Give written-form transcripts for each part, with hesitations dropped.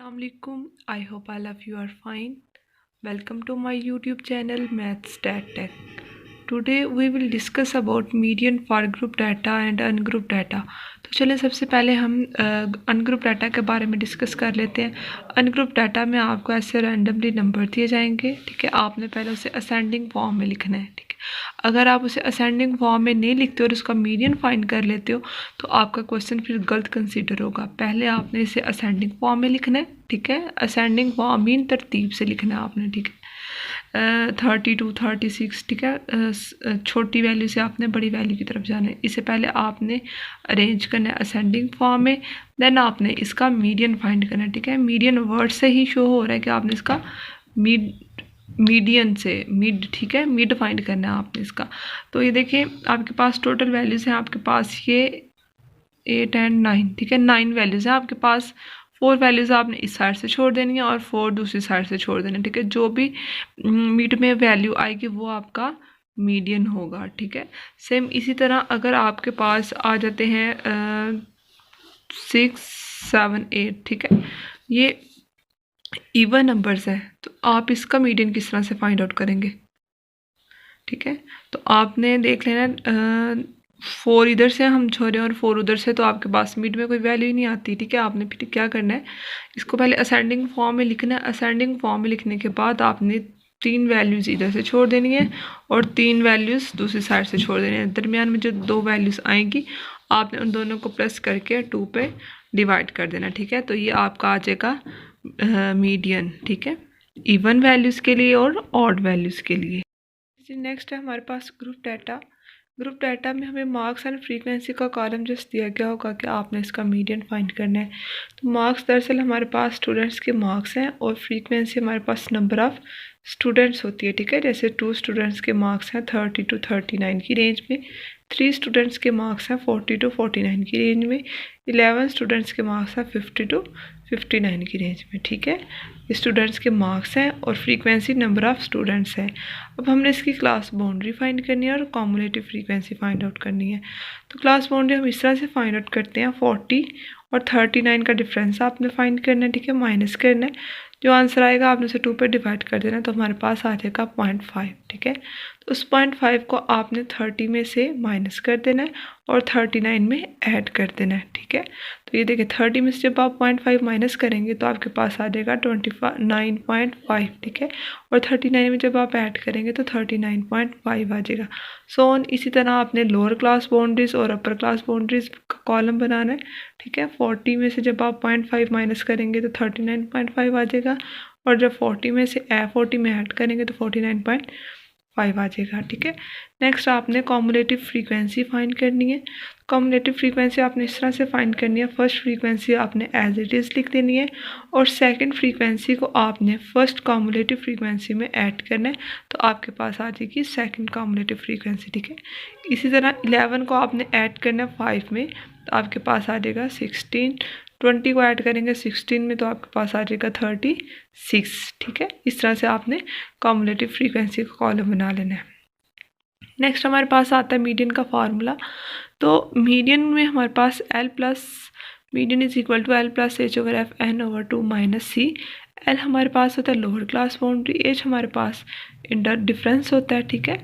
Assalamualaikum. I hope all of you are fine. Welcome to my YouTube channel Maths Stat Tech. Today we will discuss about median for group data and ungrouped data. तो चलिए सबसे पहले हम ungroup data के बारे में discuss कर लेते हैं। अनग्रुप डाटा में आपको ऐसे रैंडमली नंबर दिए जाएंगे, ठीक है। आपने पहले उसे असेंडिंग फॉर्म में लिखना है, ठीक है। अगर आप उसे असेंडिंग फॉर्म में नहीं लिखते और उसका मीडियन फाइंड कर लेते हो तो आपका क्वेश्चन फिर गलत कंसीडर होगा। पहले आपने इसे असेंडिंग फॉर्म में लिखना है, ठीक है। असेंडिंग फॉर्म मीन तरतीब से लिखना है आपने, ठीक है। 32, 36, ठीक है। छोटी वैल्यू से आपने बड़ी वैल्यू की तरफ जाना है। इससे पहले आपने अरेंज करना है असेंडिंग फॉर्म में, देन आपने इसका मीडियन फाइंड करना है, ठीक है। मीडियन वर्ड से ही शो हो रहा है कि आपने इसका मीडियन से मिड, ठीक है, मिड फाइंड करना है आपने इसका। तो ये देखिए आपके पास टोटल वैल्यूज़ हैं, आपके पास ये 8 एंड 9, ठीक है। 9 वैल्यूज़ हैं आपके पास। 4 वैल्यूज़ आपने इस साइड से छोड़ देनी है और 4 दूसरी साइड से छोड़ देनी है, ठीक है। जो भी मिड में वैल्यू आएगी वो आपका मीडियन होगा, ठीक है। सेम इसी तरह अगर आपके पास आ जाते हैं 6, 7, 8, ठीक है, ये इवन नंबर्स है, तो आप इसका मीडियन किस तरह से फाइंड आउट करेंगे, ठीक है। तो आपने देख लेना 4 इधर से हम छोड़े और 4 उधर से, तो आपके पास मिड में कोई वैल्यू ही नहीं आती, ठीक है। आपने फिर क्या करना है, इसको पहले असेंडिंग फॉर्म में लिखना है। असेंडिंग फॉर्म में लिखने के बाद आपने 3 वैल्यूज़ इधर से छोड़ देनी है और 3 वैल्यूज़ दूसरी साइड से छोड़ देनी है। दरमियान में जो 2 वैल्यूज़ आएंगी आपने उन दोनों को प्लस करके 2 पे डिवाइड कर देना, ठीक है। तो ये आपका आ जाएगा मीडियन, ठीक है, इवन वैल्यूज़ के लिए और ऑड वैल्यूज़ के लिए। नेक्स्ट है हमारे पास ग्रुप डाटा। ग्रुप डाटा में हमें मार्क्स एंड फ्रीक्वेंसी का कॉलम जस्ट दिया गया होगा कि आपने इसका मीडियन फाइंड करना है। तो मार्क्स दरअसल हमारे पास स्टूडेंट्स के मार्क्स हैं और फ्रीक्वेंसी हमारे पास नंबर ऑफ़ स्टूडेंट्स होती है, ठीक है। जैसे 2 स्टूडेंट्स के मार्क्स हैं 30 to 39 की रेंज में, 3 स्टूडेंट्स के मार्क्स हैं 40 to 49 की रेंज में, 11 स्टूडेंट्स के मार्क्स हैं 50 to 59 की रेंज में, ठीक है। स्टूडेंट्स के मार्क्स हैं और फ्रीक्वेंसी नंबर ऑफ़ स्टूडेंट्स है। अब हमने इसकी क्लास बाउंड्री फाइंड करनी है और कॉमुलेटिव फ्रीक्वेंसी फाइंड आउट करनी है। तो क्लास बाउंड्री हम इस तरह से फाइंड आउट करते हैं, 40 और 39 का डिफरेंस आपने फाइंड करना है, ठीक है, माइनस करना है। जो आंसर आएगा आपने उसे 2 पे डिवाइड कर देना, तो हमारे पास आ जाएगा 0.5, ठीक है। तो उस 0.5 को आपने 30 में से माइनस कर देना है और 39 में ऐड कर देना है, ठीक है। तो ये देखिए 30 में से जब आप 0.5 माइनस करेंगे तो आपके पास आ जाएगा 29.5, ठीक है। और 39 में जब आप ऐड करेंगे तो 39.5 आ जाएगा। सो ऑन इसी तरह आपने लोअर क्लास बाउंड्रीज और अपर क्लास बाउंड्रीज का कॉलम बनाना है, ठीक है। 40 में से जब आप 0.5 माइनस करेंगे तो 39.5 आ जाएगा और जब 40 में से 40 में ऐड करेंगे तो 49.5 आ जाएगा, ठीक है। नेक्स्ट आपने कॉमुलेटिव फ्रीक्वेंसी फाइंड करनी है। कॉमुलेटिव फ्रीक्वेंसी आपने इस तरह से फाइंड करनी है, फर्स्ट फ्रीक्वेंसी आपने एज इट इज़ लिख देनी है और सेकंड फ्रीक्वेंसी को आपने फर्स्ट कॉमुलेटिव फ्रीक्वेंसी में ऐड करना है, तो आपके पास आ जाएगी सेकंड कॉमुलेटिव फ्रीक्वेंसी, ठीक है। इसी तरह 11 को आपने ऐड करना है 5 में, तो आपके पास आ जाएगा 16। 20 को ऐड करेंगे 16 में तो आपके पास आ जाएगा 36, ठीक है। इस तरह से आपने कॉमुलेटिव फ्रीक्वेंसी का कॉलम बना लेना है। नेक्स्ट हमारे पास आता है मीडियन का फार्मूला। तो मीडियन में हमारे पास median is equal to L plus H over F N over 2 minus C। L हमारे पास होता है लोअर क्लास बाउंड्री, H हमारे पास इंटर डिफरेंस होता है, ठीक है।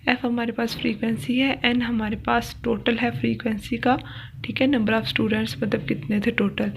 F हमारे पास फ्रीक्वेंसी है, N हमारे पास टोटल है फ्रीक्वेंसी का, ठीक है, नंबर ऑफ़ स्टूडेंट्स मतलब कितने थे टोटल,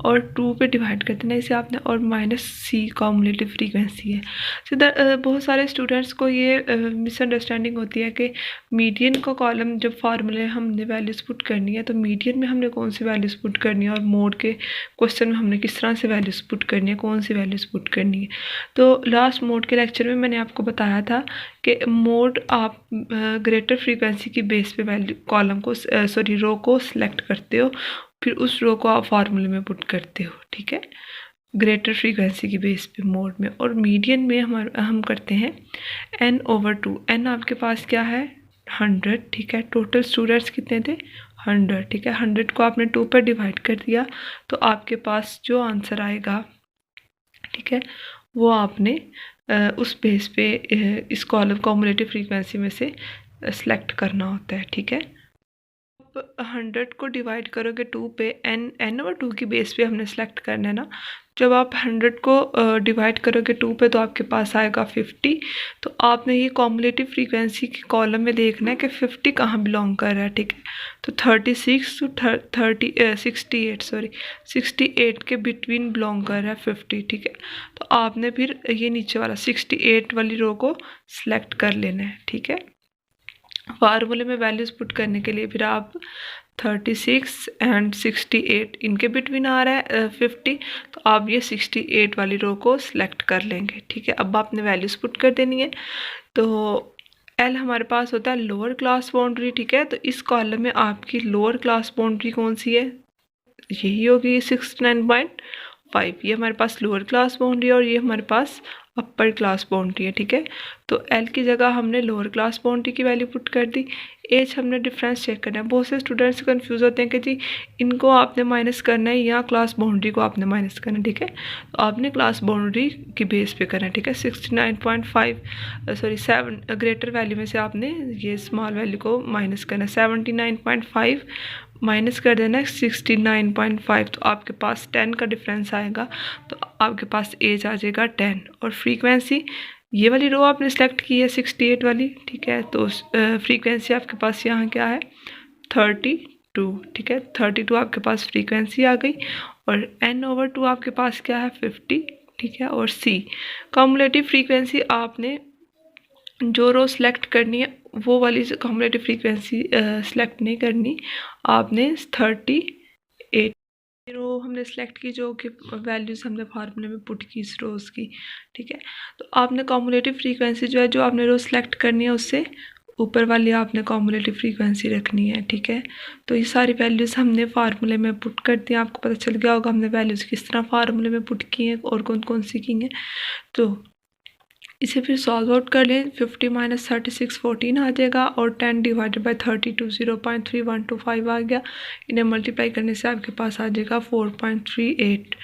और 2 पे डिवाइड कर देना इसे आपने, और माइनस C कॉमुलेटिव फ्रीक्वेंसी है। तो बहुत सारे स्टूडेंट्स को ये मिसअंडरस्टैंडिंग होती है कि मीडियन का कॉलम जब फार्मूले हमने वैल्यूज़ पुट करनी है तो मीडियन में हमने कौन सी वैल्यूज़ पुट करनी है और मोड के क्वेश्चन में हमने किस तरह से वैल्यूज़ पुट करनी है, कौन सी वैल्यूज़ पुट करनी है। तो लास्ट मोड के लेक्चर में मैंने आपको बताया था कि मोड आप ग्रेटर फ्रीक्वेंसी की बेस पे वैल्यू कॉलम को रो को सिलेक्ट करते हो, फिर उस रो को आप फार्मूले में पुट करते हो, ठीक है, ग्रेटर फ्रीक्वेंसी की बेस पे मोड में। और मीडियन में हम करते हैं n ओवर 2। n आपके पास क्या है 100, ठीक है। टोटल स्टूडेंट्स कितने थे 100, ठीक है। 100 को आपने 2 पर डिवाइड कर दिया तो आपके पास जो आंसर आएगा, ठीक है, वो आपने उस बेस पे इस कॉलम कॉमुलेटिव फ्रीक्वेंसी में से सेलेक्ट करना होता है, ठीक है। आप 100 को डिवाइड करोगे 2 पे, n और 2 की बेस पे हमने सेलेक्ट करना है ना। जब आप 100 को डिवाइड करोगे 2 पे तो आपके पास आएगा 50। तो आपने ये कॉम्युलेटिव फ्रीक्वेंसी के कॉलम में देखना है कि 50 कहाँ बिलोंग कर रहा है, ठीक है। तो 36 टू 68 के बिटवीन बिलोंग कर रहा है 50, ठीक है। तो आपने फिर ये नीचे वाला 68 वाली रो को सिलेक्ट कर लेना है, ठीक है। फार्मूले में वैल्यूज पुट करने के लिए फिर आप 36 एंड 68 इनके बिटवीन आ रहा है 50, तो आप ये 68 वाली रो को सिलेक्ट कर लेंगे, ठीक है। अब आपने वैल्यूज पुट कर देनी है। तो एल हमारे पास होता है लोअर क्लास बाउंड्री, ठीक है। तो इस कॉलम में आपकी लोअर क्लास बाउंड्री कौन सी है, यही होगी 69.5। ये हमारे पास लोअर क्लास बाउंड्री है और ये हमारे पास अपर क्लास बाउंड्री है, ठीक है। तो एल की जगह हमने लोअर क्लास बाउंड्री की वैल्यू पुट कर दी। एज हमने डिफरेंस चेक करना है। बहुत से स्टूडेंट्स कंफ्यूज होते हैं कि जी इनको आपने माइनस करना है या क्लास बाउंड्री को आपने माइनस करना है, ठीक है। तो आपने क्लास बाउंड्री की बेस पे करना है, ठीक है। 7 ग्रेटर वैल्यू में से आपने ये स्मॉल वैल्यू को माइनस करना है। 79.5 माइनस कर देना है 69.5, तो आपके पास 10 का डिफरेंस आएगा। तो आपके पास एज आ जाएगा 10। और फ्रीक्वेंसी ये वाली रो आपने सेलेक्ट की है 68 वाली, ठीक है। तो फ्रीक्वेंसी आपके पास यहाँ क्या है 32, ठीक है। 32 आपके पास फ्रीक्वेंसी आ गई। और n/2 आपके पास क्या है 50, ठीक है। और सी कम्युलेटिव फ्रीक्वेंसी आपने जो रो सेलेक्ट करनी है वो वाली कम्युलेटिव फ्रीक्वेंसी सेलेक्ट नहीं करनी, आपने 38 रो हमने सेलेक्ट की जो कि वैल्यूज़ हमने फार्मूले में पुट की इस रोज़ की, ठीक है। तो आपने कम्युलेटिव फ्रीक्वेंसी जो है जो आपने रो सेलेक्ट करनी है उससे ऊपर वाली आपने कम्युलेटिव फ्रीक्वेंसी रखनी है, ठीक है। तो ये सारी वैल्यूज़ हमने फार्मूले में पुट कर दी। आपको पता चल गया होगा हमने वैल्यूज़ किस तरह फार्मूले में पुट की हैं और कौन कौन सी की हैं। तो इसे फिर सॉल्व आउट कर लें। 50 - 36 14 आ जाएगा और 10 डिवाइडेड बाई 32 0.3125 आ गया। इन्हें मल्टीप्लाई करने से आपके पास आ जाएगा 4.38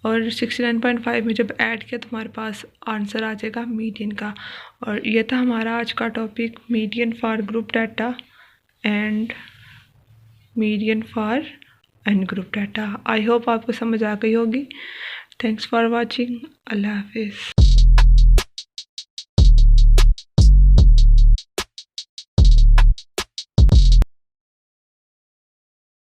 और 69.5 में जब ऐड किया तो हमारे पास आंसर आ जाएगा मीडियन का। और ये था हमारा आज का topic, median for group data and median for ungroup data. I hope आपको समझ आ गई होगी। Thanks for watching. अल्लाह हाफिज़।